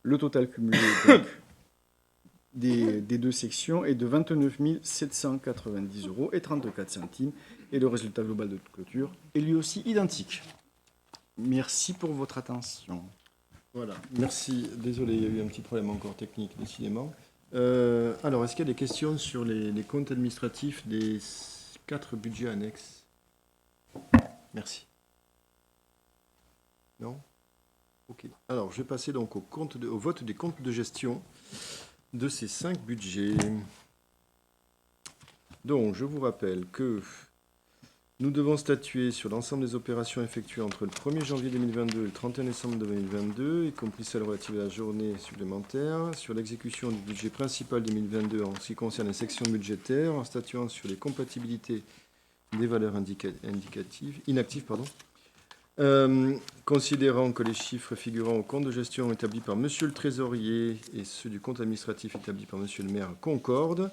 Le total cumulé donc, des deux sections est de 29 790 euros et 34 centimes. Et le résultat global de clôture est lui aussi identique. Merci pour votre attention. Voilà, merci. Désolé, il y a eu un petit problème encore technique, décidément. Alors, est-ce qu'il y a des questions sur les comptes administratifs des 4 budgets annexes? Merci. Non? Ok. Alors, je vais passer donc au vote des comptes de gestion de ces 5 budgets. Donc, je vous rappelle que nous devons statuer sur l'ensemble des opérations effectuées entre le 1er janvier 2022 et le 31 décembre 2022, y compris celles relatives à la journée supplémentaire, sur l'exécution du budget principal 2022 en ce qui concerne les sections budgétaires, en statuant sur les compatibilités des valeurs inactives, considérant que les chiffres figurant au compte de gestion établi par Monsieur le Trésorier et ceux du compte administratif établi par Monsieur le Maire concordent,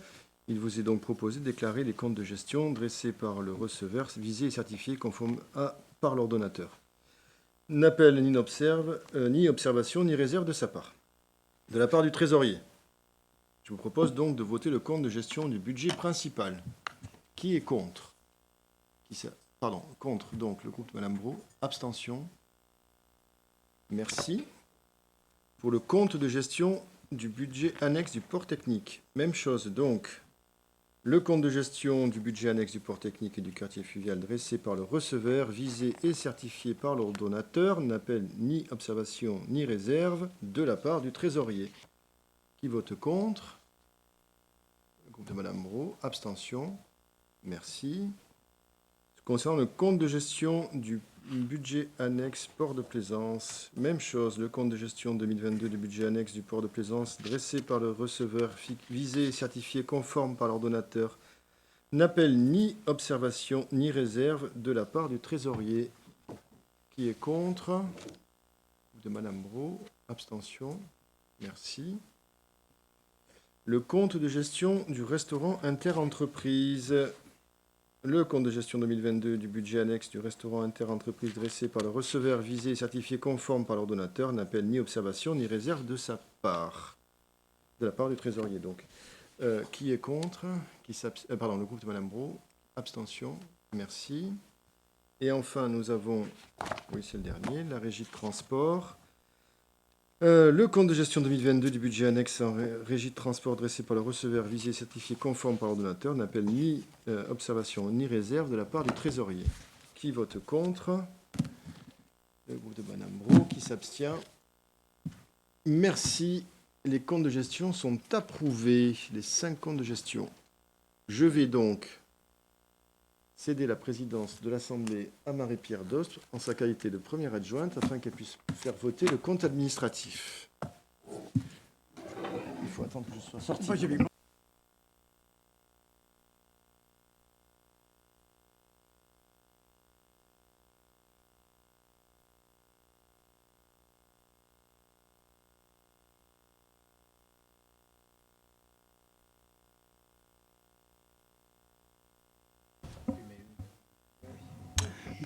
il vous est donc proposé de déclarer les comptes de gestion dressés par le receveur, visés et certifiés conformes par l'ordonnateur. N'appel ni observation ni réserve de sa part. De la part du trésorier, je vous propose donc de voter le compte de gestion du budget principal. Qui est contre? Contre donc le groupe de Madame Brault. Abstention. Merci. Pour le compte de gestion du budget annexe du port technique, même chose donc. Le compte de gestion du budget annexe du port technique et du quartier fluvial dressé par le receveur, visé et certifié par l'ordonnateur, n'appelle ni observation ni réserve de la part du trésorier. Qui vote contre? Le groupe de Madame Brault. Abstention. Merci. Concernant le compte de gestion du budget annexe port de plaisance, même chose, le compte de gestion 2022 du budget annexe du port de plaisance dressé par le receveur, visé et certifié conforme par l'ordonnateur, n'appelle ni observation ni réserve de la part du trésorier. Qui est contre? De Madame Brault. Abstention. Merci. Le compte de gestion du restaurant interentreprise. Le compte de gestion 2022 du budget annexe du restaurant interentreprise dressé par le receveur, visé et certifié conforme par l'ordonnateur, n'appelle ni observation ni réserve de sa part. De la part du trésorier, donc. Qui est contre? Le groupe de Madame Brault. Abstention. Merci. Et enfin, nous avons, oui, c'est le dernier, la régie de transport. Le compte de gestion 2022 du budget annexe en régie de transport dressé par le receveur, visé et certifié conforme par l'ordonnateur, n'appelle ni observation ni réserve de la part du trésorier. Qui vote contre? Le groupe de Madame Brault. Qui s'abstient? Merci. Les comptes de gestion sont approuvés, les 5 comptes de gestion. Je vais donc céder la présidence de l'Assemblée à Marie-Pierre Dost en sa qualité de première adjointe afin qu'elle puisse faire voter le compte administratif. Il faut attendre que je sois sorti.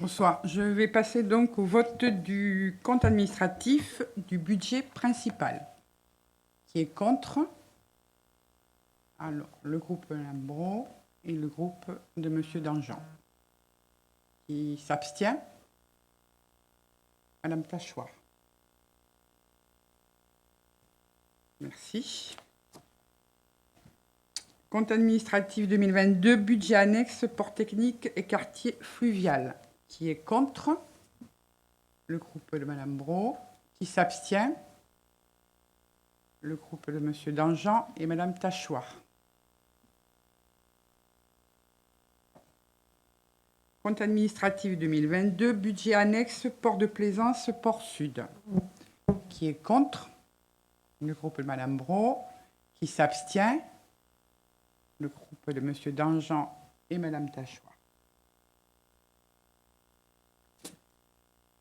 Bonsoir. Je vais passer donc au vote du compte administratif du budget principal. Qui est contre? Alors, le groupe Lambro et le groupe de Monsieur Danjean. Qui s'abstient? Madame Tachoir. Merci. Compte administratif 2022, budget annexe, port technique et quartier fluvial. Qui est contre? Le groupe de Madame Brault. Qui s'abstient? Le groupe de Monsieur Danjean et Madame Tachoir. Compte administratif 2022, budget annexe, port de plaisance, port sud. Qui est contre? Le groupe de Madame Brault. Qui s'abstient? Le groupe de Monsieur Danjean et Madame Tachoir.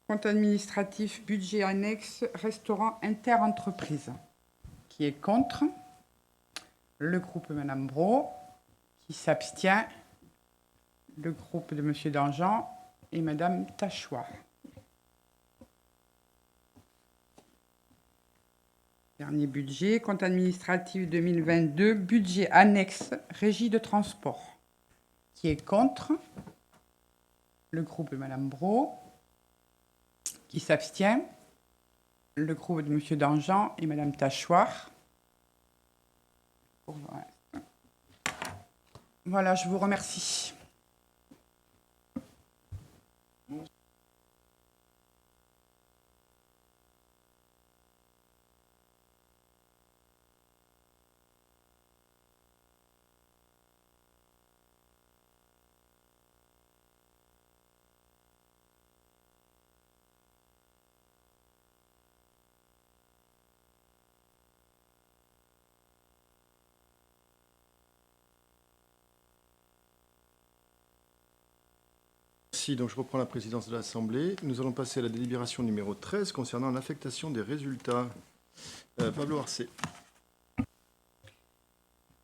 Compte administratif, budget annexe, restaurant interentreprise. Qui est contre? Le groupe de Madame Brault. Qui s'abstient? Le groupe de Monsieur Danjean et Madame Tachoir. Dernier budget, compte administratif 2022, budget annexe, régie de transport. Qui est contre? Le groupe de Madame Brault. Qui s'abstient? Le groupe de Monsieur Danjean et Madame Tachoir. Voilà, je vous remercie. Merci, donc je reprends la présidence de l'Assemblée. Nous allons passer à la délibération numéro 13 concernant l'affectation des résultats. Pablo Arcet.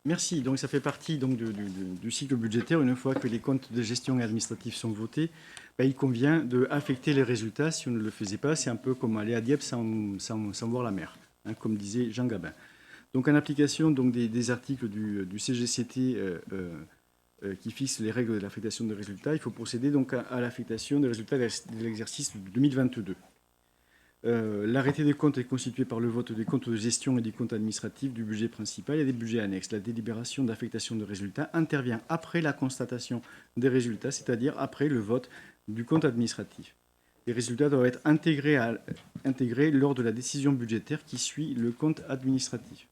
Merci. Donc, ça fait partie donc, du cycle budgétaire. Une fois que les comptes de gestion et administratifs sont votés, il convient d'affecter les résultats. Si on ne le faisait pas, c'est un peu comme aller à Dieppe sans voir la mer, hein, comme disait Jean Gabin. Donc, en application donc, des articles du CGCT qui fixent les règles de l'affectation des résultats, il faut procéder donc à l'affectation des résultats de l'exercice 2022. L'arrêté des comptes est constitué par le vote des comptes de gestion et des comptes administratifs du budget principal et des budgets annexes. La délibération d'affectation de résultats intervient après la constatation des résultats, c'est-à-dire après le vote du compte administratif. Les résultats doivent être intégrés lors de la décision budgétaire qui suit le compte administratif.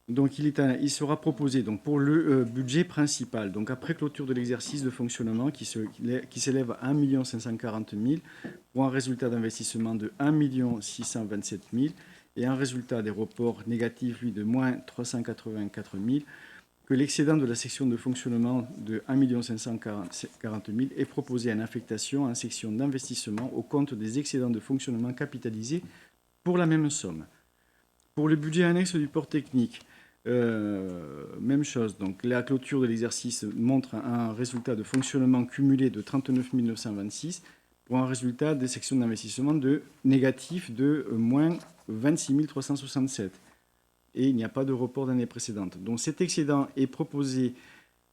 Donc, il sera proposé donc, pour le budget principal, donc après clôture de l'exercice de fonctionnement qui s'élève à 1 540 000 pour un résultat d'investissement de 1 627 000 et un résultat des reports négatif, lui, de moins 384 000, que l'excédent de la section de fonctionnement de 1 540 000 est proposé en affectation en section d'investissement au compte des excédents de fonctionnement capitalisés pour la même somme. Pour le budget annexe du port technique, même chose. Donc, la clôture de l'exercice montre un résultat de fonctionnement cumulé de 39 926 pour un résultat des sections d'investissement de négatif de moins 26 367. Et il n'y a pas de report d'année précédente. Donc, cet excédent est proposé.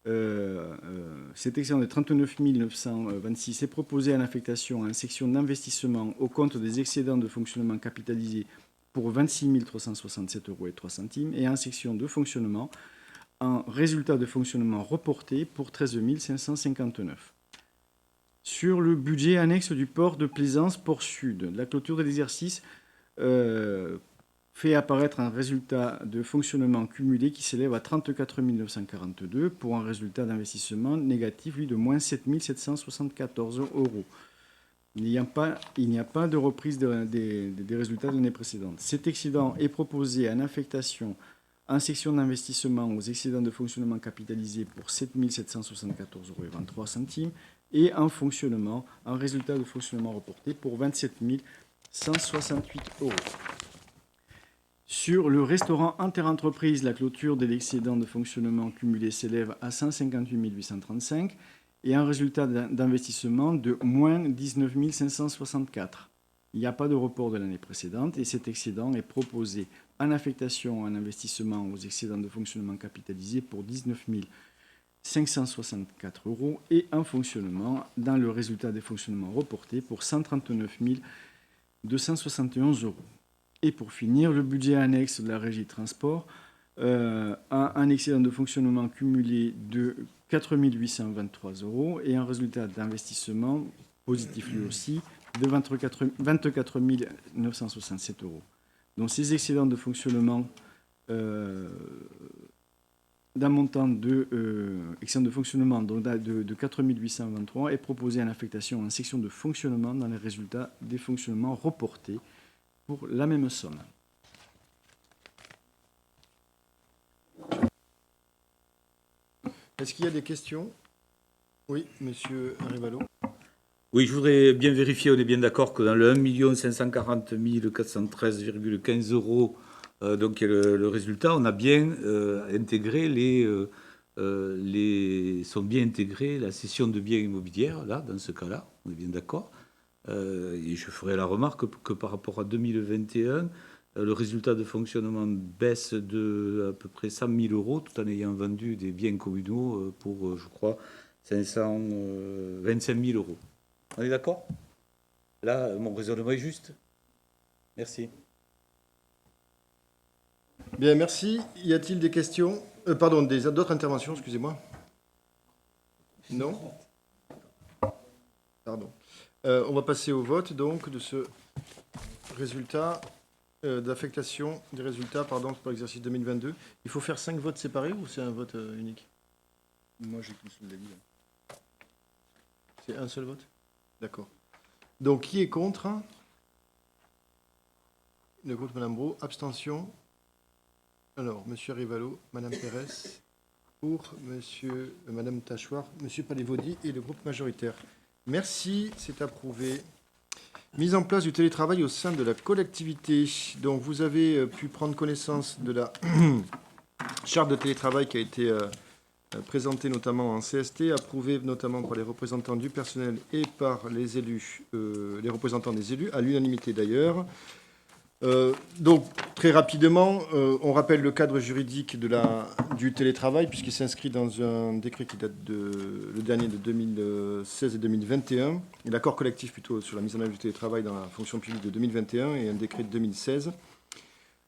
Cet excédent de 39 926 est proposé en affectation en section d'investissement au compte des excédents de fonctionnement capitalisés pour 26 367 € et 3 centimes et en section de fonctionnement, un résultat de fonctionnement reporté pour 13 559. Sur le budget annexe du port de Plaisance, port sud, la clôture de l'exercice fait apparaître un résultat de fonctionnement cumulé qui s'élève à 34 942 pour un résultat d'investissement négatif, lui, de moins 7 774 €. Il n'y a pas de reprise des résultats de l'année précédente. Cet excédent est proposé en affectation en section d'investissement aux excédents de fonctionnement capitalisés pour 7 774 € et 23 centimes et en fonctionnement, en résultat de fonctionnement reporté pour 27 168 €. Sur le restaurant interentreprise, la clôture de l'excédent de fonctionnement cumulé s'élève à 158 835 et un résultat d'investissement de moins 19 564. Il n'y a pas de report de l'année précédente et cet excédent est proposé en affectation en investissement aux excédents de fonctionnement capitalisés pour 19 564 € et en fonctionnement dans le résultat des fonctionnements reportés pour 139 271 €. Et pour finir, le budget annexe de la régie de transport a un excédent de fonctionnement cumulé de 4 823 € et un résultat d'investissement positif lui aussi de 24 967 €. Donc ces excédents de fonctionnement d'un montant de excédent de fonctionnement de 4 823 est proposé en affectation en section de fonctionnement dans les résultats des fonctionnements reportés pour la même somme. Est-ce qu'il y a des questions? Oui, monsieur Arevalo. Oui, je voudrais bien vérifier, on est bien d'accord que dans le 1 540 413,15 €, donc le résultat, on a bien intégré sont bien intégrés la cession de biens immobiliers, là, dans ce cas-là, on est bien d'accord. Et je ferai la remarque que par rapport à 2021, Le résultat de fonctionnement baisse de à peu près 100 000 euros, tout en ayant vendu des biens communaux pour, je crois, 525 000 euros. On est d'accord? Là, mon raisonnement est juste. Merci. Bien, merci. Y a-t-il des questions pardon, d'autres interventions, excusez-moi. Non? Pardon. On va passer au vote, donc, de ce résultat d'affectation des résultats, pardon, pour l'exercice 2022. Il faut faire 5 votes séparés ou c'est un vote unique? Moi, j'ai qu'une seule avis. C'est un seul vote? D'accord. Donc, qui est contre? Le groupe Madame Brault. Abstention? Alors, Monsieur Rivalo, Madame Pérez, pour Madame Tachoir, Monsieur Palévaudy et le groupe majoritaire. Merci, c'est approuvé. Mise en place du télétravail au sein de la collectivité. Donc, vous avez pu prendre connaissance de la charte de télétravail qui a été présentée notamment en CST, approuvée notamment par les représentants du personnel et par les élus, les représentants des élus, à l'unanimité d'ailleurs. Donc, très rapidement, on rappelle le cadre juridique du télétravail, puisqu'il s'inscrit dans un décret qui date le dernier de 2016 et 2021, et l'accord collectif plutôt sur la mise en œuvre du télétravail dans la fonction publique de 2021 et un décret de 2016.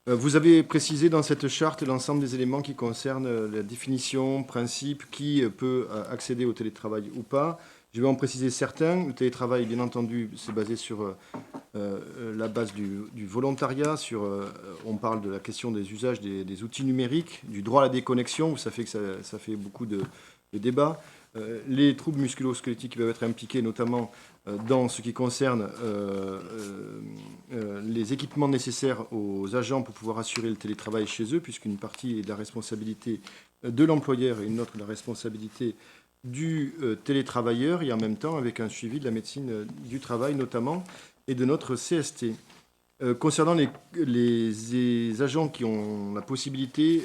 Vous avez précisé dans cette charte l'ensemble des éléments qui concernent la définition, principe, qui peut accéder au télétravail ou pas. Je vais en préciser certains. Le télétravail, bien entendu, c'est basé sur la base du volontariat. On parle de la question des usages des outils numériques, du droit à la déconnexion, où ça fait que ça fait beaucoup de débats. Les troubles musculo-squelettiques qui peuvent être impliqués, notamment dans ce qui concerne les équipements nécessaires aux agents pour pouvoir assurer le télétravail chez eux, puisqu'une partie est de la responsabilité de l'employeur et une autre de la responsabilité du télétravailleur, et en même temps avec un suivi de la médecine du travail notamment et de notre CST. Concernant les agents qui ont la possibilité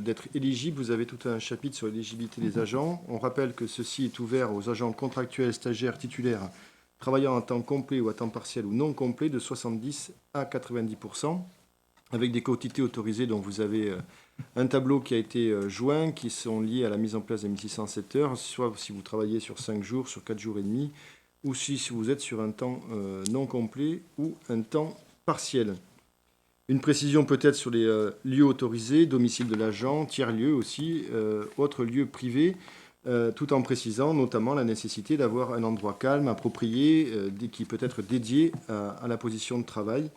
d'être éligibles, vous avez tout un chapitre sur l'éligibilité des agents. On rappelle que ceci est ouvert aux agents contractuels, stagiaires, titulaires, travaillant à temps complet ou à temps partiel ou non complet de 70 à 90%, avec des quotités autorisées dont vous avez un tableau qui a été joint, qui sont liés à la mise en place des 1607 heures, soit si vous travaillez sur 5 jours, sur 4 jours et demi, ou si vous êtes sur un temps non complet ou un temps partiel. Une précision peut-être sur les lieux autorisés, domicile de l'agent, tiers-lieux aussi, autres lieux privés, tout en précisant notamment la nécessité d'avoir un endroit calme, approprié, qui peut être dédié à la position de travail.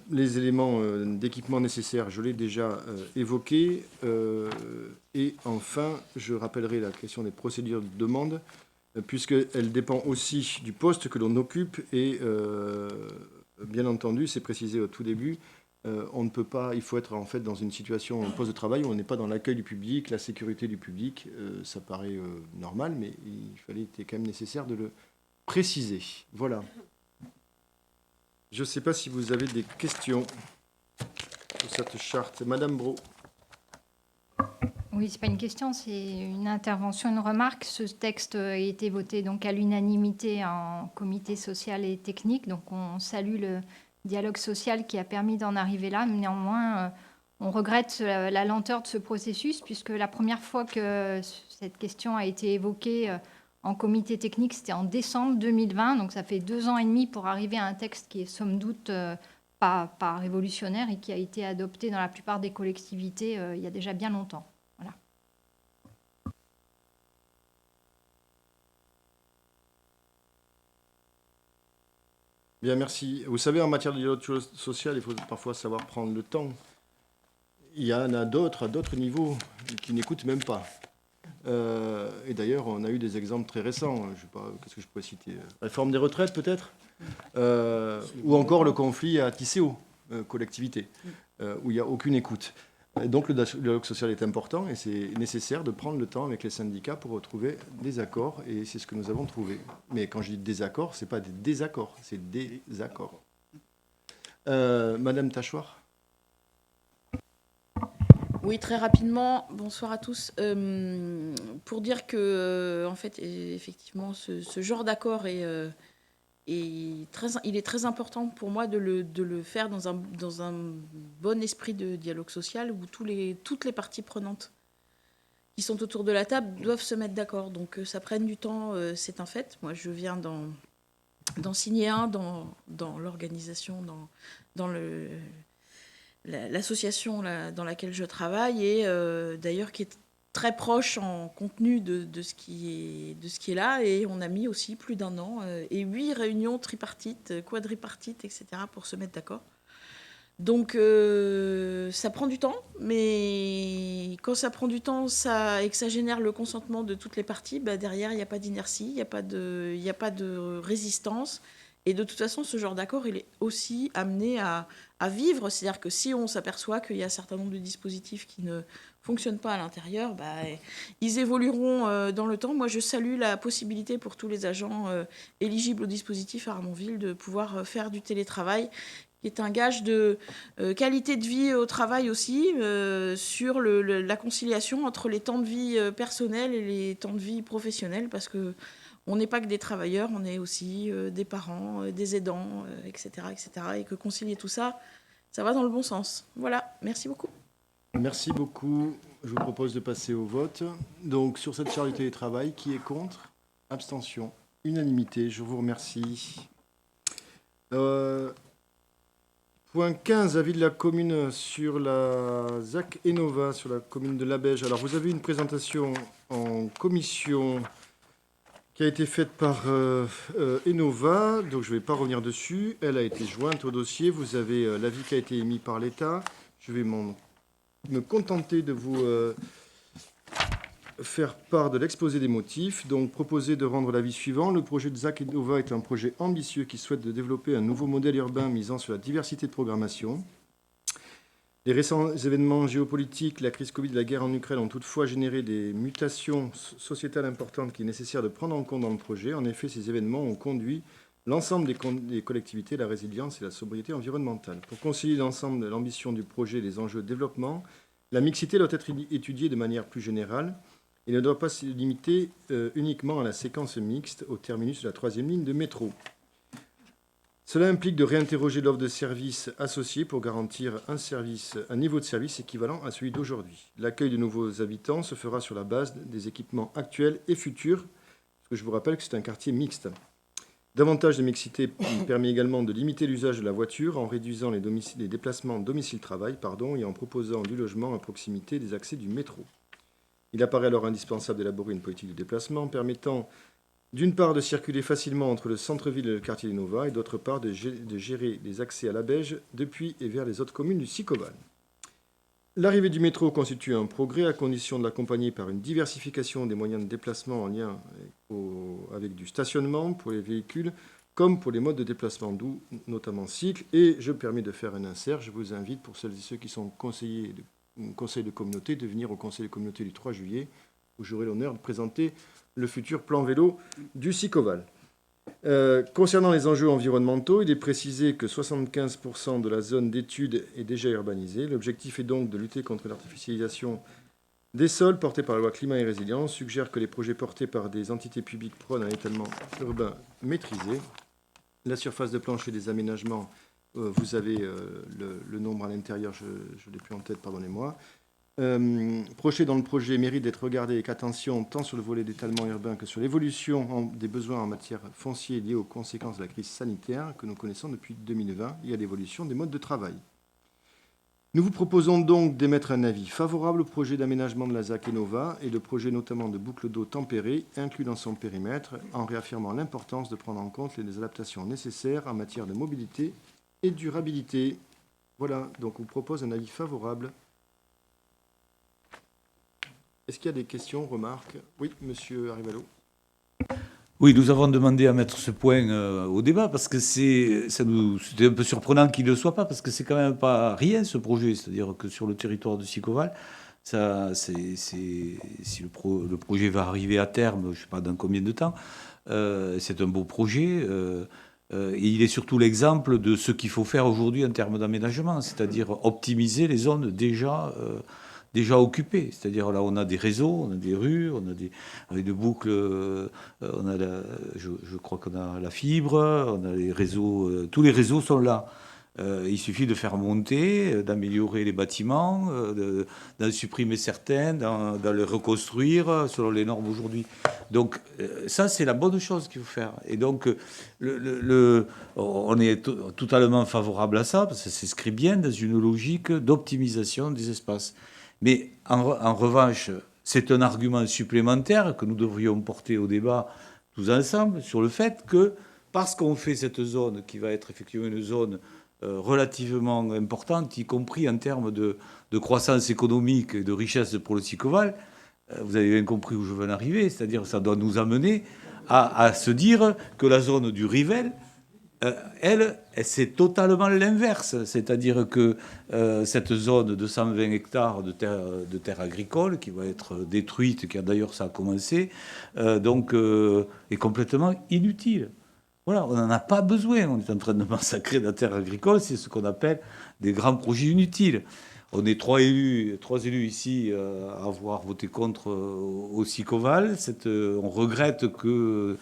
Les éléments d'équipement nécessaires, je l'ai déjà évoqué. Et enfin, je rappellerai la question des procédures de demande, puisqu'elle dépend aussi du poste que l'on occupe. Et bien entendu, c'est précisé au tout début, on ne peut pas, il faut être en fait dans une situation, un poste de travail où on n'est pas dans l'accueil du public, la sécurité du public. Ça paraît normal, mais il était quand même nécessaire de le préciser. Voilà. Je ne sais pas si vous avez des questions sur cette charte. Madame Brault. Oui, ce n'est pas une question, c'est une intervention, une remarque. Ce texte a été voté donc à l'unanimité en comité social et technique. Donc on salue le dialogue social qui a permis d'en arriver là. Néanmoins, on regrette la lenteur de ce processus, puisque la première fois que cette question a été évoquée en comité technique, c'était en décembre 2020. Donc ça fait 2 ans et demi pour arriver à un texte qui est somme doute pas révolutionnaire et qui a été adopté dans la plupart des collectivités il y a déjà bien longtemps. Voilà. Bien, merci. Vous savez, en matière de dialogue social, il faut parfois savoir prendre le temps. Il y en a d'autres, à d'autres niveaux, qui n'écoutent même pas. Et d'ailleurs, on a eu des exemples très récents. Je sais pas, qu'est-ce que je pourrais citer? Réforme des retraites, peut-être, ou encore le conflit à Tisséo, collectivité, où il n'y a aucune écoute. Et donc, le dialogue social est important et c'est nécessaire de prendre le temps avec les syndicats pour retrouver des accords. Et c'est ce que nous avons trouvé. Mais quand je dis désaccords, ce n'est pas des désaccords, c'est des accords. Madame Tachoir. Oui, très rapidement, bonsoir à tous. Pour dire que, en fait, effectivement, ce genre d'accord est il est très important pour moi de le faire dans un bon esprit de dialogue social où toutes les parties prenantes qui sont autour de la table doivent se mettre d'accord. Donc ça prenne du temps, c'est un fait. Moi, je viens d'en signer un dans l'organisation, dans l'association dans laquelle je travaille et d'ailleurs qui est très proche en contenu de ce qui est là. Et on a mis aussi plus d'1 an et 8 réunions tripartites, quadripartites, etc. pour se mettre d'accord. Donc ça prend du temps, mais quand ça prend du temps et que ça génère le consentement de toutes les parties, derrière, il n'y a pas d'inertie, il n'y a pas de résistance. Et de toute façon, ce genre d'accord, il est aussi amené à vivre. C'est-à-dire que si on s'aperçoit qu'il y a un certain nombre de dispositifs qui ne fonctionnent pas à l'intérieur, ils évolueront dans le temps. Moi, je salue la possibilité pour tous les agents éligibles au dispositif à Ramonville de pouvoir faire du télétravail, qui est un gage de qualité de vie au travail aussi, sur la conciliation entre les temps de vie personnels et les temps de vie professionnels, parce que on n'est pas que des travailleurs, on est aussi des parents, des aidants, etc., etc. Et que concilier tout ça, ça va dans le bon sens. Voilà, merci beaucoup. Merci beaucoup. Je vous propose de passer au vote. Donc, sur cette charte du télétravail, qui est contre? Abstention. Unanimité. Je vous remercie. Point 15, avis de la commune sur la ZAC Enova, sur la commune de Labège. Alors, vous avez une présentation en commission qui a été faite par Enova, donc je ne vais pas revenir dessus. Elle a été jointe au dossier. Vous avez l'avis qui a été émis par l'État. Je vais me contenter de vous faire part de l'exposé des motifs. Donc, proposer de rendre l'avis suivant. Le projet de ZAC Enova est un projet ambitieux qui souhaite de développer un nouveau modèle urbain misant sur la diversité de programmation. Les récents événements géopolitiques, la crise Covid et la guerre en Ukraine ont toutefois généré des mutations sociétales importantes qu'il est nécessaire de prendre en compte dans le projet. En effet, ces événements ont conduit l'ensemble des collectivités à la résilience et la sobriété environnementale. Pour concilier l'ensemble de l'ambition du projet et les enjeux de développement, la mixité doit être étudiée de manière plus générale et ne doit pas se limiter uniquement à la séquence mixte au terminus de la 3e ligne de métro. Cela implique de réinterroger l'offre de services associés pour garantir un niveau de service équivalent à celui d'aujourd'hui. L'accueil de nouveaux habitants se fera sur la base des équipements actuels et futurs, parce que je vous rappelle que c'est un quartier mixte. Davantage de mixité permet également de limiter l'usage de la voiture en réduisant les déplacements domicile-travail et en proposant du logement à proximité des accès du métro. Il apparaît alors indispensable d'élaborer une politique de déplacement permettant d'une part de circuler facilement entre le centre-ville et le quartier d'Enova et d'autre part de gérer les accès à Labège depuis et vers les autres communes du Sicoval. L'arrivée du métro constitue un progrès à condition de l'accompagner par une diversification des moyens de déplacement en lien avec du stationnement pour les véhicules comme pour les modes de déplacement doux, notamment cycle. Et je me permets de faire un insert. Je vous invite, pour celles et ceux qui sont conseillers conseil de communauté, de venir au conseil de communauté du 3 juillet où j'aurai l'honneur de présenter le futur plan vélo du Sicoval. Concernant les enjeux environnementaux, il est précisé que 75% de la zone d'étude est déjà urbanisée. L'objectif est donc de lutter contre l'artificialisation des sols portés par la loi climat et résilience. Suggère que les projets portés par des entités publiques prônent un étalement urbain maîtrisé. La surface de plancher des aménagements, vous avez le nombre à l'intérieur, je ne l'ai plus en tête, pardonnez-moi. Projet dans le projet mérite d'être regardé avec attention tant sur le volet d'étalement urbain que sur l'évolution des besoins en matière foncière liés aux conséquences de la crise sanitaire que nous connaissons depuis 2020 et à l'évolution des modes de travail. Nous vous proposons donc d'émettre un avis favorable au projet d'aménagement de la ZAC Enova et le projet notamment de boucle d'eau tempérée inclus dans son périmètre en réaffirmant l'importance de prendre en compte les adaptations nécessaires en matière de mobilité et de durabilité. Voilà, donc on vous propose un avis favorable. Est-ce qu'il y a des questions, remarques? Oui, monsieur Arrivalo. Oui, nous avons demandé à mettre ce point au débat parce que c'était un peu surprenant qu'il ne le soit pas parce que c'est quand même pas rien ce projet. C'est-à-dire que sur le territoire de Sicoval, si le projet va arriver à terme, je ne sais pas dans combien de temps, c'est un beau projet. Et il est surtout l'exemple de ce qu'il faut faire aujourd'hui en termes d'aménagement, c'est-à-dire optimiser les zones déjà déjà occupés. C'est-à-dire là, on a des réseaux, on a des rues, on a avec des boucles, on a je crois qu'on a la fibre, on a les réseaux, tous les réseaux sont là. Il suffit de faire monter, d'améliorer les bâtiments, d'en supprimer certains, d'en les reconstruire selon les normes aujourd'hui. Donc ça, c'est la bonne chose qu'il faut faire. Et donc, on est totalement favorable à ça, parce que ça s'inscrit bien dans une logique d'optimisation des espaces. Mais en revanche, c'est un argument supplémentaire que nous devrions porter au débat tous ensemble sur le fait que, parce qu'on fait cette zone qui va être effectivement une zone relativement importante, y compris en termes de croissance économique et de richesse pour le Sicoval, vous avez bien compris où je veux en arriver, c'est-à-dire que ça doit nous amener à se dire que la zone du Rivel, elle, c'est totalement l'inverse. C'est-à-dire que cette zone de 120 hectares de terre agricole qui va être détruite, qui a d'ailleurs ça a commencé, est complètement inutile. Voilà, on n'en a pas besoin. On est en train de massacrer la terre agricole. C'est ce qu'on appelle des grands projets inutiles. On est trois élus ici à avoir voté contre au Sicoval. On regrette que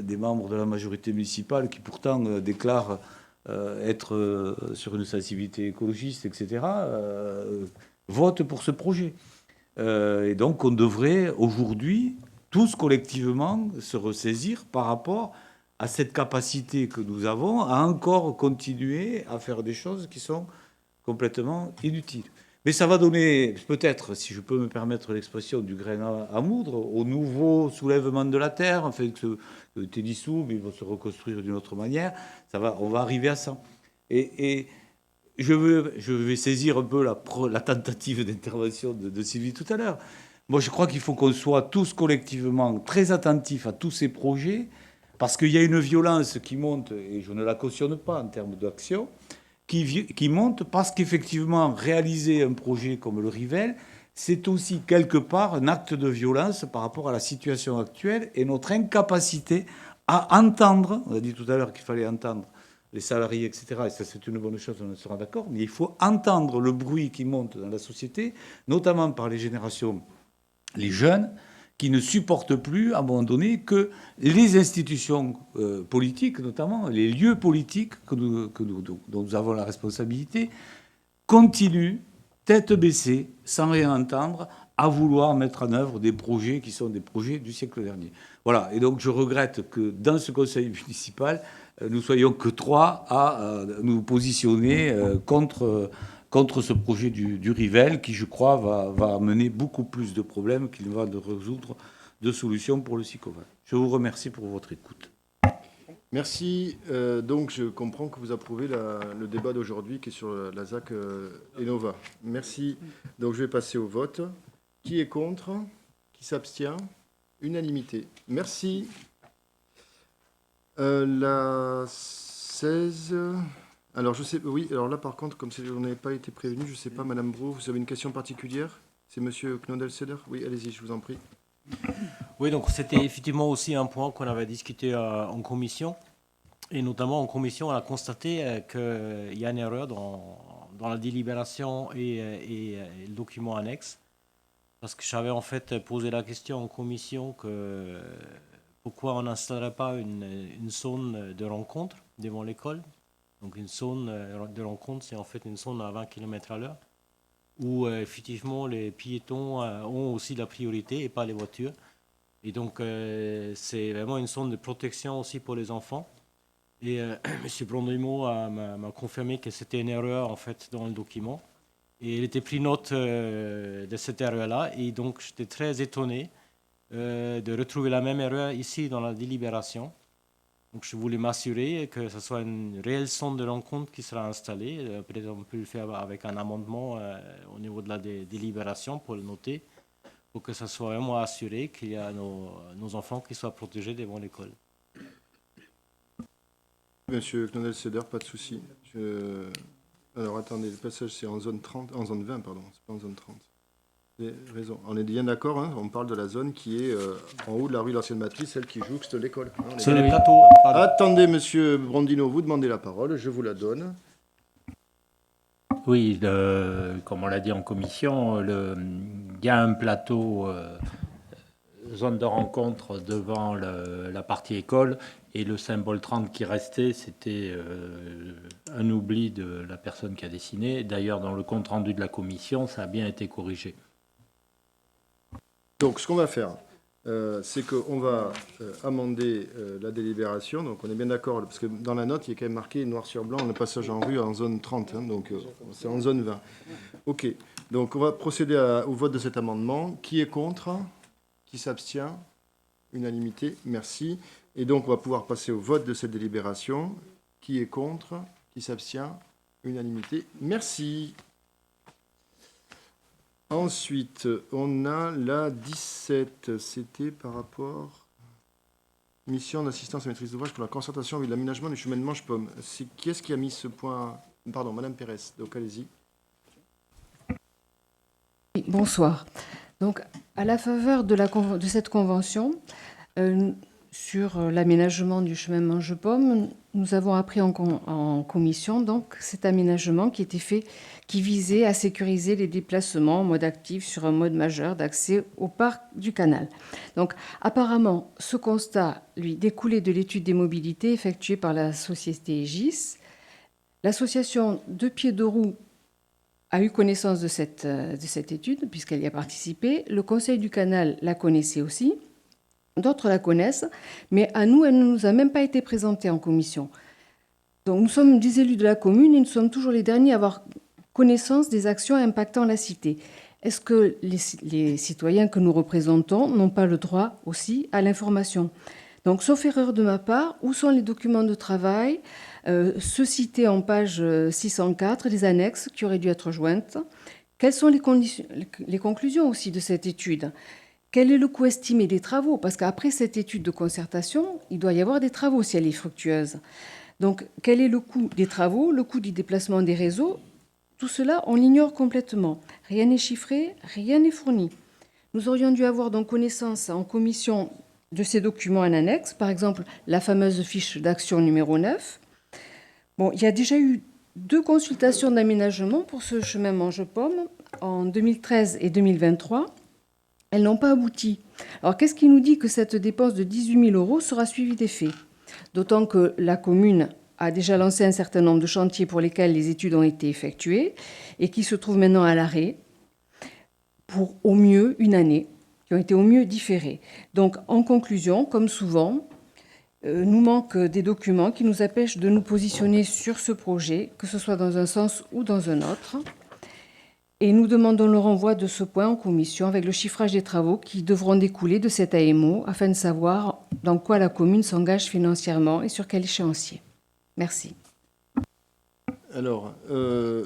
des membres de la majorité municipale, qui pourtant déclarent être sur une sensibilité écologiste, etc., votent pour ce projet. Et donc on devrait aujourd'hui, tous collectivement, se ressaisir par rapport à cette capacité que nous avons à encore continuer à faire des choses qui sont complètement inutiles. Mais ça va donner, peut-être, si je peux me permettre l'expression, du grain à moudre au nouveau soulèvement de la terre, enfin, que était dissous, mais il va se reconstruire d'une autre manière. On va arriver à ça. Et je vais saisir un peu la tentative d'intervention de Sylvie tout à l'heure. Moi, je crois qu'il faut qu'on soit tous collectivement très attentifs à tous ces projets, parce qu'il y a une violence qui monte, et je ne la cautionne pas en termes d'action, qui monte parce qu'effectivement, réaliser un projet comme le Rivel, c'est aussi quelque part un acte de violence par rapport à la situation actuelle et notre incapacité à entendre, on a dit tout à l'heure qu'il fallait entendre les salariés, etc., et ça c'est une bonne chose, on en sera d'accord, mais il faut entendre le bruit qui monte dans la société, notamment par les générations, les jeunes, qui ne supportent plus, à un moment donné, que les institutions politiques, notamment les lieux politiques dont nous avons la responsabilité, continuent, tête baissée, sans rien entendre, à vouloir mettre en œuvre des projets qui sont des projets du siècle dernier. Voilà, et donc je regrette que dans ce conseil municipal, nous soyons que 3 à nous positionner contre ce projet du Rivel, qui, je crois, va amener beaucoup plus de problèmes qu'il ne va de résoudre de solutions pour le Sicoval. Je vous remercie pour votre écoute. Merci. Donc, je comprends que vous approuvez le débat d'aujourd'hui qui est sur la ZAC Enova. Merci. Donc, je vais passer au vote. Qui est contre? Qui s'abstient? Unanimité. Merci. La 16... Alors, je sais, oui, alors là, par contre, comme on n'avait pas été prévenu, je ne sais pas, Madame Brault, vous avez une question particulière? C'est Monsieur Knodel-Seder? Oui, allez-y, je vous en prie. Oui, donc c'était effectivement aussi un point qu'on avait discuté en commission. Et notamment en commission, on a constaté qu'il y a une erreur dans la délibération et le document annexe. Parce que j'avais en fait posé la question en commission que pourquoi on n'installerait pas une zone de rencontre devant l'école. Donc une zone de rencontre, c'est en fait une zone à 20 km/h où effectivement les piétons ont aussi la priorité et pas les voitures. Et donc c'est vraiment une zone de protection aussi pour les enfants. Et M. Brondimo m'a confirmé que c'était une erreur en fait dans le document. Et il était pris note de cette erreur-là. Et donc j'étais très étonné de retrouver la même erreur ici dans la délibération. Donc je voulais m'assurer que ce soit une réelle zone de rencontre qui sera installée. Peut-être on peut le faire avec un amendement au niveau de la délibération pour le noter, pour que ça soit vraiment assuré qu'il y a nos enfants qui soient protégés devant l'école. Monsieur Knodel-Seder, pas de souci. Alors attendez, le passage c'est en zone 30, en zone 20, pardon, c'est pas en zone 30. Vous avez raison. On est bien d'accord, hein, on parle de la zone qui est en haut de la rue de l'Ancienne Matrice, celle qui jouxte l'école. Hein, C'est le plateau. Pardon. Attendez, Monsieur Brondino, vous demandez la parole, je vous la donne. Oui, comme on l'a dit en commission, il y a un plateau zone de rencontre devant la partie école et le symbole 30 qui restait, c'était un oubli de la personne qui a dessiné. D'ailleurs, dans le compte-rendu de la commission, ça a bien été corrigé. Donc, ce qu'on va faire, c'est qu'on va amender la délibération. Donc, on est bien d'accord, parce que dans la note, il y a quand même marqué noir sur blanc le passage en rue en zone 30. Hein, donc, c'est en zone 20. OK. Donc, on va procéder au vote de cet amendement. Qui est contre ? Qui s'abstient ? Unanimité. Merci. Et donc, on va pouvoir passer au vote de cette délibération. Qui est contre ? Qui s'abstient ? Unanimité. Merci. Ensuite, on a la 17. C'était par rapport mission d'assistance à maîtrise d'ouvrage pour la concertation et l'aménagement du chemin de Manche-Pomme. Qui est-ce qui a mis ce point? Pardon, Madame Pérez. Donc, allez-y. Oui, bonsoir. Donc, à la faveur de cette convention sur l'aménagement du chemin Manche-Pomme, nous avons appris en commission donc cet aménagement qui était fait, qui visait à sécuriser les déplacements en mode actif sur un mode majeur d'accès au parc du canal. Donc, apparemment, ce constat, lui, découlait de l'étude des mobilités effectuée par la société Egis. L'association Deux Pieds Deux Roues a eu connaissance de cette étude, puisqu'elle y a participé. Le Conseil du Canal la connaissait aussi. D'autres la connaissent, mais à nous, elle ne nous a même pas été présentée en commission. Donc nous sommes des élus de la commune et nous sommes toujours les derniers à avoir connaissance des actions impactant la cité. Est-ce que les citoyens que nous représentons n'ont pas le droit aussi à l'information ? Donc, sauf erreur de ma part, où sont les documents de travail ceux cités en page 604, les annexes qui auraient dû être jointes? Quelles sont les conclusions aussi de cette étude? Quel est le coût estimé des travaux? Parce qu'après cette étude de concertation, il doit y avoir des travaux si elle est fructueuse. Donc, quel est le coût des travaux, le coût du déplacement des réseaux? Tout cela, on l'ignore complètement. Rien n'est chiffré, rien n'est fourni. Nous aurions dû avoir donc connaissance en commission de ces documents en annexe, par exemple la fameuse fiche d'action numéro 9. Bon, il y a déjà eu 2 consultations d'aménagement pour ce chemin Manche-Pomme en 2013 et 2023. Elles n'ont pas abouti. Alors, qu'est-ce qui nous dit que cette dépense de 18 000 € sera suivie d'effet? D'autant que la commune a déjà lancé un certain nombre de chantiers pour lesquels les études ont été effectuées et qui se trouvent maintenant à l'arrêt pour au mieux une année, qui ont été au mieux différés. Donc, en conclusion, comme souvent, nous manque des documents qui nous empêchent de nous positionner sur ce projet, que ce soit dans un sens ou dans un autre. Et nous demandons le renvoi de ce point en commission avec le chiffrage des travaux qui devront découler de cet AMO afin de savoir dans quoi la commune s'engage financièrement et sur quel échéancier. Merci. Alors,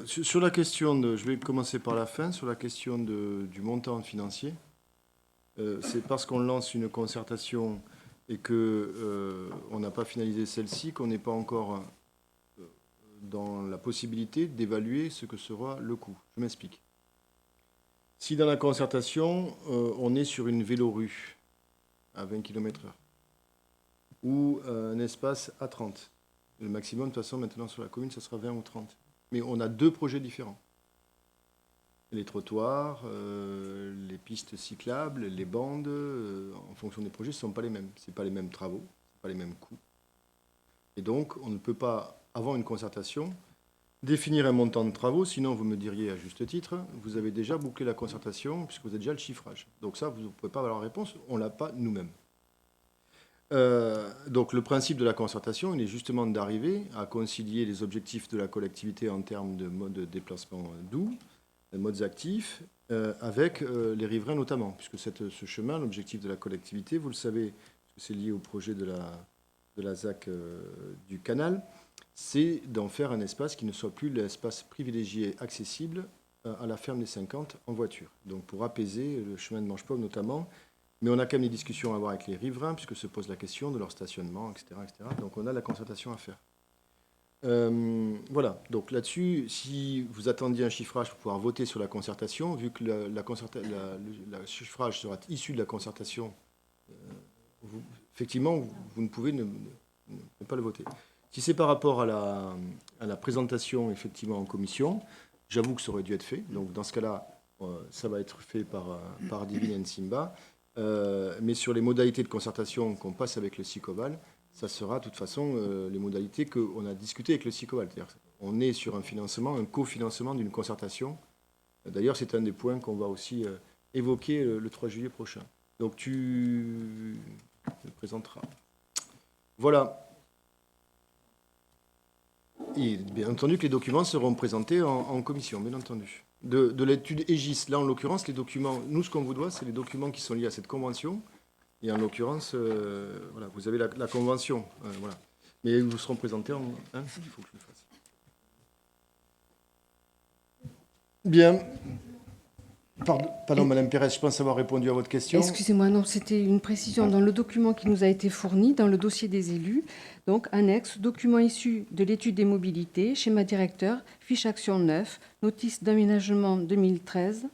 sur la question je vais commencer par la fin, sur la question du montant financier. C'est parce qu'on lance une concertation et qu'on n'a pas finalisé celle-ci qu'on n'est pas encore dans la possibilité d'évaluer ce que sera le coût. Je m'explique. Si dans la concertation, on est sur une vélorue à 20 km/h ou un espace à 30, le maximum, de toute façon, maintenant sur la commune, ça sera 20 ou 30. Mais on a 2 projets différents. Les trottoirs, les pistes cyclables, les bandes, en fonction des projets, ce ne sont pas les mêmes. Ce n'est pas les mêmes travaux, ce n'est pas les mêmes coûts. Et donc, on ne peut pas, avant une concertation, définir un montant de travaux, sinon vous me diriez à juste titre, vous avez déjà bouclé la concertation puisque vous avez déjà le chiffrage. Donc ça, vous ne pouvez pas avoir la réponse, on ne l'a pas nous-mêmes. Donc le principe de la concertation, il est justement d'arriver à concilier les objectifs de la collectivité en termes de mode de déplacement doux, de modes actifs, avec les riverains notamment, puisque ce chemin, l'objectif de la collectivité, vous le savez, c'est lié au projet de la ZAC du canal, c'est d'en faire un espace qui ne soit plus l'espace privilégié accessible à la ferme des 50 en voiture. Donc pour apaiser le chemin de Manche-Pomme notamment, mais on a quand même des discussions à avoir avec les riverains puisque se pose la question de leur stationnement, etc., etc. Donc on a la concertation à faire. Voilà, donc là-dessus, si vous attendiez un chiffrage pour pouvoir voter sur la concertation, vu que le chiffrage sera issu de la concertation, effectivement, vous ne pouvez ne pas le voter. Si c'est par rapport à la présentation, effectivement, en commission, J'avoue que ça aurait dû être fait. Donc, dans ce cas-là, ça va être fait par Divine et Simba. Mais sur les modalités de concertation qu'on passe avec le SICOVAL, ça sera de toute façon les modalités qu'on a discutées avec le SICOVAL. C'est-à-dire on est sur un financement, un cofinancement d'une concertation. D'ailleurs, c'est un des points qu'on va aussi évoquer le 3 juillet prochain. Donc, tu le présenteras. Voilà. Et bien entendu que les documents seront présentés en commission, bien entendu. De l'étude EGIS, là en l'occurrence, les documents, nous ce qu'on vous doit, c'est les documents qui sont liés à cette convention. Et en l'occurrence, voilà, vous avez la convention. Voilà. Mais ils vous seront présentés en... Hein, il faut que je le fasse. Bien. Pardon, Madame Pérez, je pense avoir répondu à votre question. Excusez-moi, non, c'était une précision dans le document qui nous a été fourni, dans le dossier des élus. Donc, annexe, document issu de l'étude des mobilités, schéma directeur, fiche action 9, notice d'aménagement 2013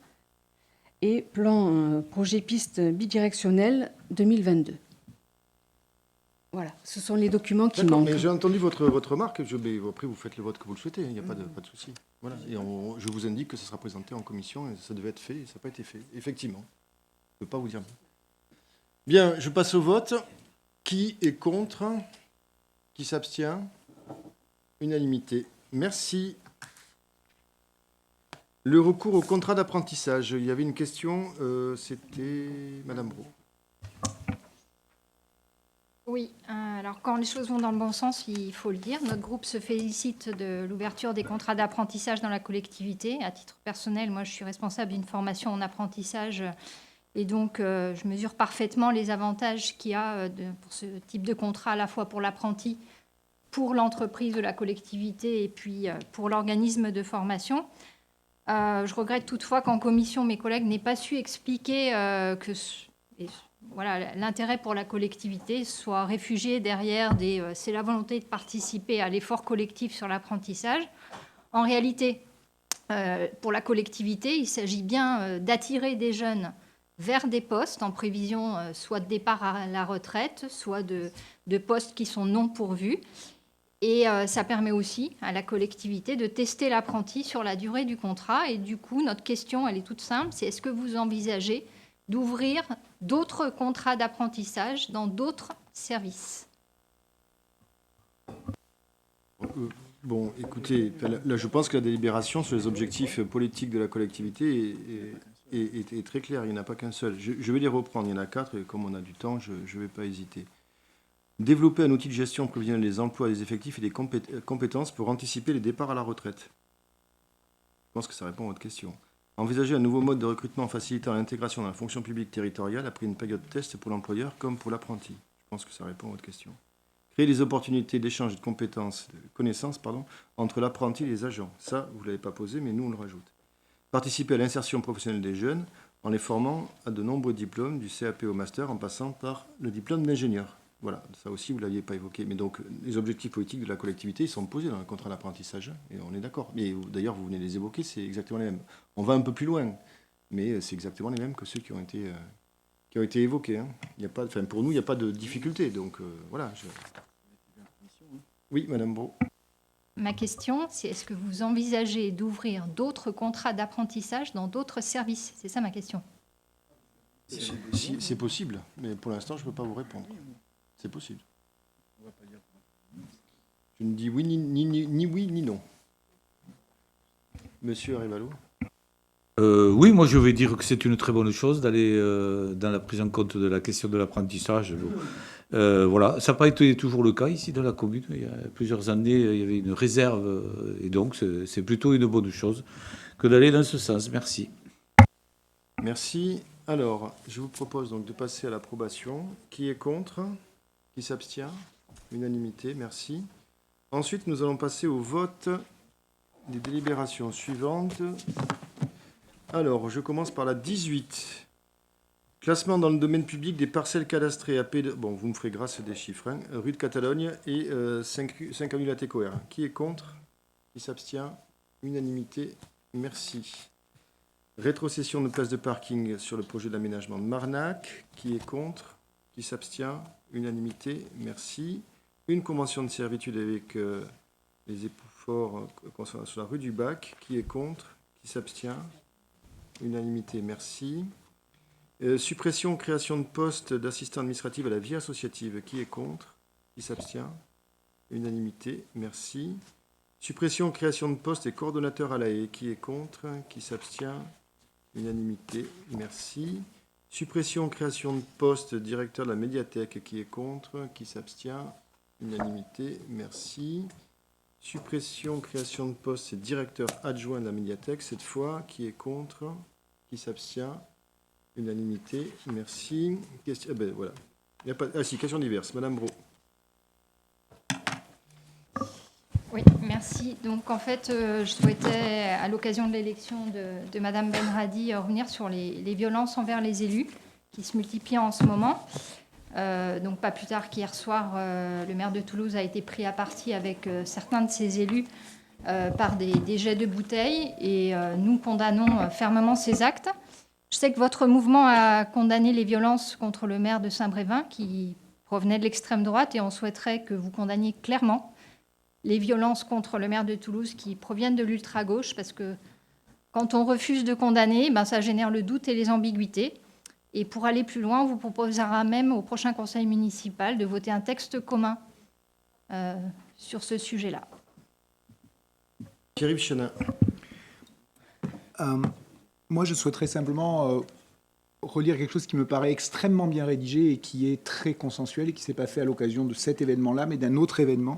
et plan projet piste bidirectionnel 2022. Voilà, ce sont les documents qui manquent. Mais j'ai entendu votre remarque. Après, vous faites le vote que vous le souhaitez. Il n'y a pas de souci. Voilà. Et je vous indique que ça sera présenté en commission et ça devait être fait et ça n'a pas été fait. Effectivement. Je ne peux pas vous dire. Bien, je passe au vote. Qui est contre? Qui s'abstient? Unanimité. Merci. Le recours au contrat d'apprentissage. Il y avait une question. C'était Madame Brault. Oui, alors quand les choses vont dans le bon sens, il faut le dire. Notre groupe se félicite de l'ouverture des contrats d'apprentissage dans la collectivité. À titre personnel, moi, je suis responsable d'une formation en apprentissage et donc je mesure parfaitement les avantages qu'il y a pour ce type de contrat, à la fois pour l'apprenti, pour l'entreprise de la collectivité et puis pour l'organisme de formation. Je regrette toutefois qu'en commission, mes collègues n'aient pas su expliquer que... Voilà, l'intérêt pour la collectivité soit réfugié derrière c'est la volonté de participer à l'effort collectif sur l'apprentissage. En réalité, pour la collectivité, il s'agit bien d'attirer des jeunes vers des postes en prévision soit de départ à la retraite, soit de postes qui sont non pourvus. Et ça permet aussi à la collectivité de tester l'apprenti sur la durée du contrat. Et du coup, notre question, elle est toute simple, c'est est-ce que vous envisagez d'ouvrir d'autres contrats d'apprentissage dans d'autres services? Bon, écoutez, là, je pense que la délibération sur les objectifs politiques de la collectivité est très claire. Il n'y en a pas qu'un seul. Je vais les reprendre. Il y en a 4 et comme on a du temps, je ne vais pas hésiter. Développer un outil de gestion prévisionnelle des emplois, des effectifs et des compétences pour anticiper les départs à la retraite. Je pense que ça répond à votre question. Envisager un nouveau mode de recrutement facilitant l'intégration dans la fonction publique territoriale après une période test pour l'employeur comme pour l'apprenti. Je pense que ça répond à votre question. Créer des opportunités d'échange de connaissances entre l'apprenti et les agents. Ça, vous ne l'avez pas posé, mais nous, on le rajoute. Participer à l'insertion professionnelle des jeunes en les formant à de nombreux diplômes, du CAP au master, en passant par le diplôme d'ingénieur. Voilà, ça aussi, vous ne l'aviez pas évoqué. Mais donc, les objectifs politiques de la collectivité, ils sont posés dans le contrat d'apprentissage, et on est d'accord. Mais d'ailleurs, vous venez de les évoquer, c'est exactement les mêmes. On va un peu plus loin, mais c'est exactement les mêmes que ceux qui ont été évoqués. Hein. Il y a pas, pour nous, il n'y a pas de difficulté. Donc, voilà. Oui, Madame Brault. Ma question, c'est est-ce que vous envisagez d'ouvrir d'autres contrats d'apprentissage dans d'autres services? C'est ça ma question. C'est possible, mais pour l'instant, je ne peux pas vous répondre. C'est possible. Je ne dis oui ni oui ni non. Monsieur Arevalo. Oui, moi je vais dire que c'est une très bonne chose d'aller dans la prise en compte de la question de l'apprentissage. Voilà, ça n'a pas été toujours le cas ici dans la commune. Il y a plusieurs années, il y avait une réserve et donc c'est plutôt une bonne chose que d'aller dans ce sens. Merci. Merci. Alors, je vous propose donc de passer à l'approbation. Qui est contre? Qui s'abstient? Unanimité, merci. Ensuite, nous allons passer au vote des délibérations suivantes. Alors, je commence par la 18. Classement dans le domaine public des parcelles cadastrées AP de... Bon, vous me ferez grâce des chiffres. Hein. Rue de Catalogne et 5 avenue Latécoère. Qui est contre? Qui s'abstient? Unanimité, merci. Rétrocession de place de parking sur le projet d'aménagement de Marnac. Qui est contre? Qui s'abstient? Unanimité, merci. Une convention de servitude avec les époux rapport concernant sur la rue du Bac. Qui est contre? Qui s'abstient? Unanimité, merci. Suppression, création de poste d'assistant administratif à la vie associative. Qui est contre? Qui s'abstient? Unanimité, merci. Suppression, création de poste et coordonnateur à la haie. Qui est contre? Qui s'abstient? Unanimité, merci. Suppression, création de poste directeur de la médiathèque. Qui est contre? Qui s'abstient? Unanimité, merci. Suppression, création de poste et directeur adjoint de la médiathèque. Cette fois, qui est contre? Qui s'abstient? Unanimité, merci. Question, voilà. Il y a pas, questions diverses. Madame Brault. Oui, merci. Donc en fait, je souhaitais, à l'occasion de l'élection de Madame Benradi, revenir sur les violences envers les élus qui se multiplient en ce moment. Donc pas plus tard qu'hier soir, le maire de Toulouse a été pris à partie avec certains de ses élus par des jets de bouteilles et nous condamnons fermement ces actes. Je sais que votre mouvement a condamné les violences contre le maire de Saint-Brévin qui provenaient de l'extrême droite et on souhaiterait que vous condamniez clairement les violences contre le maire de Toulouse qui proviennent de l'ultra-gauche parce que quand on refuse de condamner, ça génère le doute et les ambiguïtés. Et pour aller plus loin, on vous proposera même au prochain conseil municipal de voter un texte commun sur ce sujet-là. Thierry Chenin. Moi, je souhaiterais simplement relire quelque chose qui me paraît extrêmement bien rédigé et qui est très consensuel et qui ne s'est pas fait à l'occasion de cet événement-là, mais d'un autre événement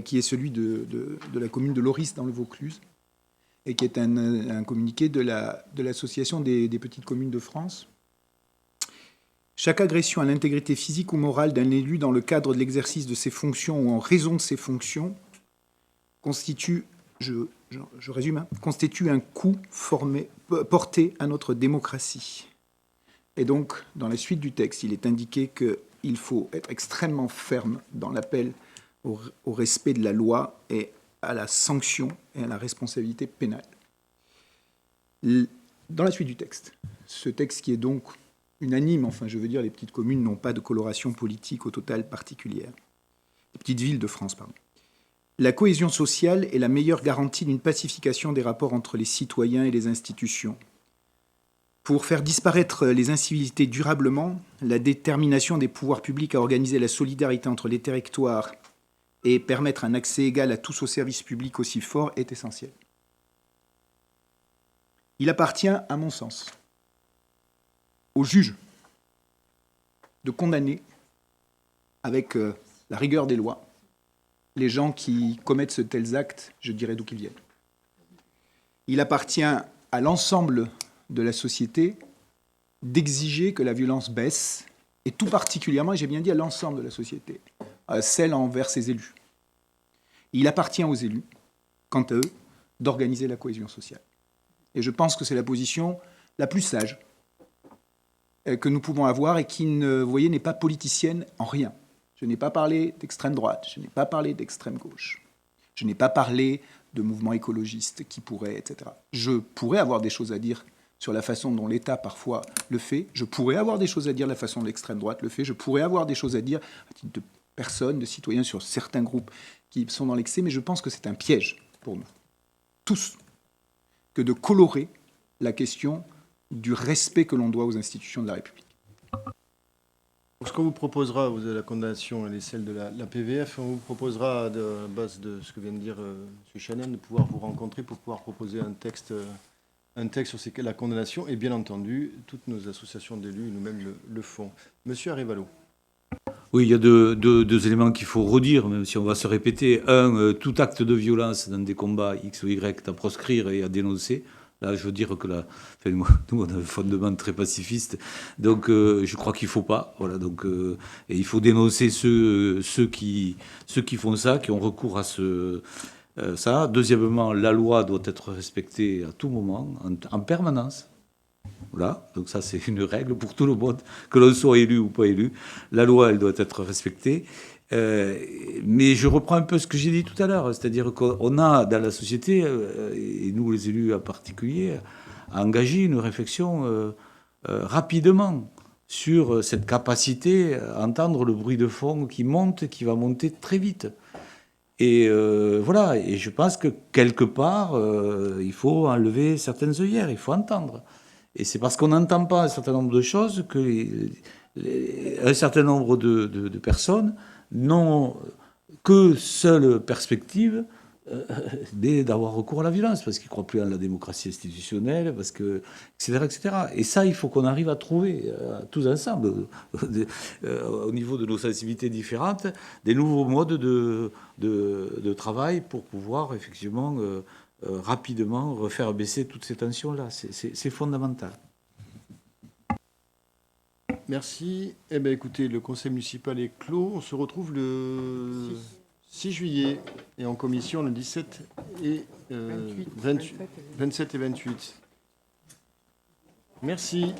qui est celui de la commune de Loris dans le Vaucluse et qui est un communiqué de l'association des petites communes de France. Chaque agression à l'intégrité physique ou morale d'un élu dans le cadre de l'exercice de ses fonctions ou en raison de ses fonctions constitue, je résume, constitue un coup porté à notre démocratie. Et donc, dans la suite du texte, il est indiqué qu'il faut être extrêmement ferme dans l'appel au respect de la loi et à la sanction et à la responsabilité pénale. Dans la suite du texte, ce texte qui est donc unanime, enfin je veux dire les petites communes n'ont pas de coloration politique au total particulière. Les petites villes de France, pardon. La cohésion sociale est la meilleure garantie d'une pacification des rapports entre les citoyens et les institutions. Pour faire disparaître les incivilités durablement, la détermination des pouvoirs publics à organiser la solidarité entre les territoires et permettre un accès égal à tous aux services publics aussi forts est essentielle. Il appartient, à mon sens, aux juges de condamner avec la rigueur des lois les gens qui commettent de tels actes, je dirais d'où qu'ils viennent. Il appartient à l'ensemble de la société d'exiger que la violence baisse, et tout particulièrement, et j'ai bien dit à l'ensemble de la société, celle envers ses élus. Il appartient aux élus, quant à eux, d'organiser la cohésion sociale. Et je pense que c'est la position la plus sage que nous pouvons avoir et qui, vous voyez, n'est pas politicienne en rien. Je n'ai pas parlé d'extrême droite, je n'ai pas parlé d'extrême gauche, je n'ai pas parlé de mouvements écologistes qui pourraient, etc. Je pourrais avoir des choses à dire sur la façon dont l'État parfois le fait, je pourrais avoir des choses à dire de la façon dont l'extrême droite le fait, je pourrais avoir des choses à dire à titre de personnes, de citoyens sur certains groupes qui sont dans l'excès, mais je pense que c'est un piège pour nous, tous, que de colorer la question du respect que l'on doit aux institutions de la République. Ce qu'on vous proposera, vous avez la condamnation, elle est celle de la PVF, on vous proposera, à base de ce que vient de dire M. Chanel, de pouvoir vous rencontrer pour pouvoir proposer un texte sur la condamnation, et bien entendu, toutes nos associations d'élus, nous-mêmes le font. Monsieur Arévalo. Oui, il y a deux éléments qu'il faut redire, même si on va se répéter. Un, tout acte de violence dans des combats X ou Y à proscrire et à dénoncer. Là, je veux dire que nous, on a un fondement très pacifiste, donc je crois qu'il ne faut pas. Voilà, donc, et il faut dénoncer ceux qui font ça, qui ont recours à ça. Deuxièmement, la loi doit être respectée à tout moment, en permanence. Voilà, donc ça c'est une règle pour tout le monde, que l'on soit élu ou pas élu. La loi, elle doit être respectée. Mais je reprends un peu ce que j'ai dit tout à l'heure, c'est-à-dire qu'on a dans la société, et nous les élus en particulier, engagé une réflexion rapidement sur cette capacité à entendre le bruit de fond qui monte, qui va monter très vite. Et voilà, et je pense que quelque part, il faut enlever certaines œillères, il faut entendre. Et c'est parce qu'on n'entend pas un certain nombre de choses que un certain nombre de personnes n'ont que seule perspective d'avoir recours à la violence, parce qu'ils ne croient plus en la démocratie institutionnelle, parce que, etc., etc. Et ça, il faut qu'on arrive à trouver, tous ensemble, au niveau de nos sensibilités différentes, des nouveaux modes de travail pour pouvoir, effectivement, rapidement refaire baisser toutes ces tensions-là. C'est fondamental. Merci. Eh bien, écoutez, le conseil municipal est clos. On se retrouve le 6 juillet et en commission le 17 et 27 et 28. Merci.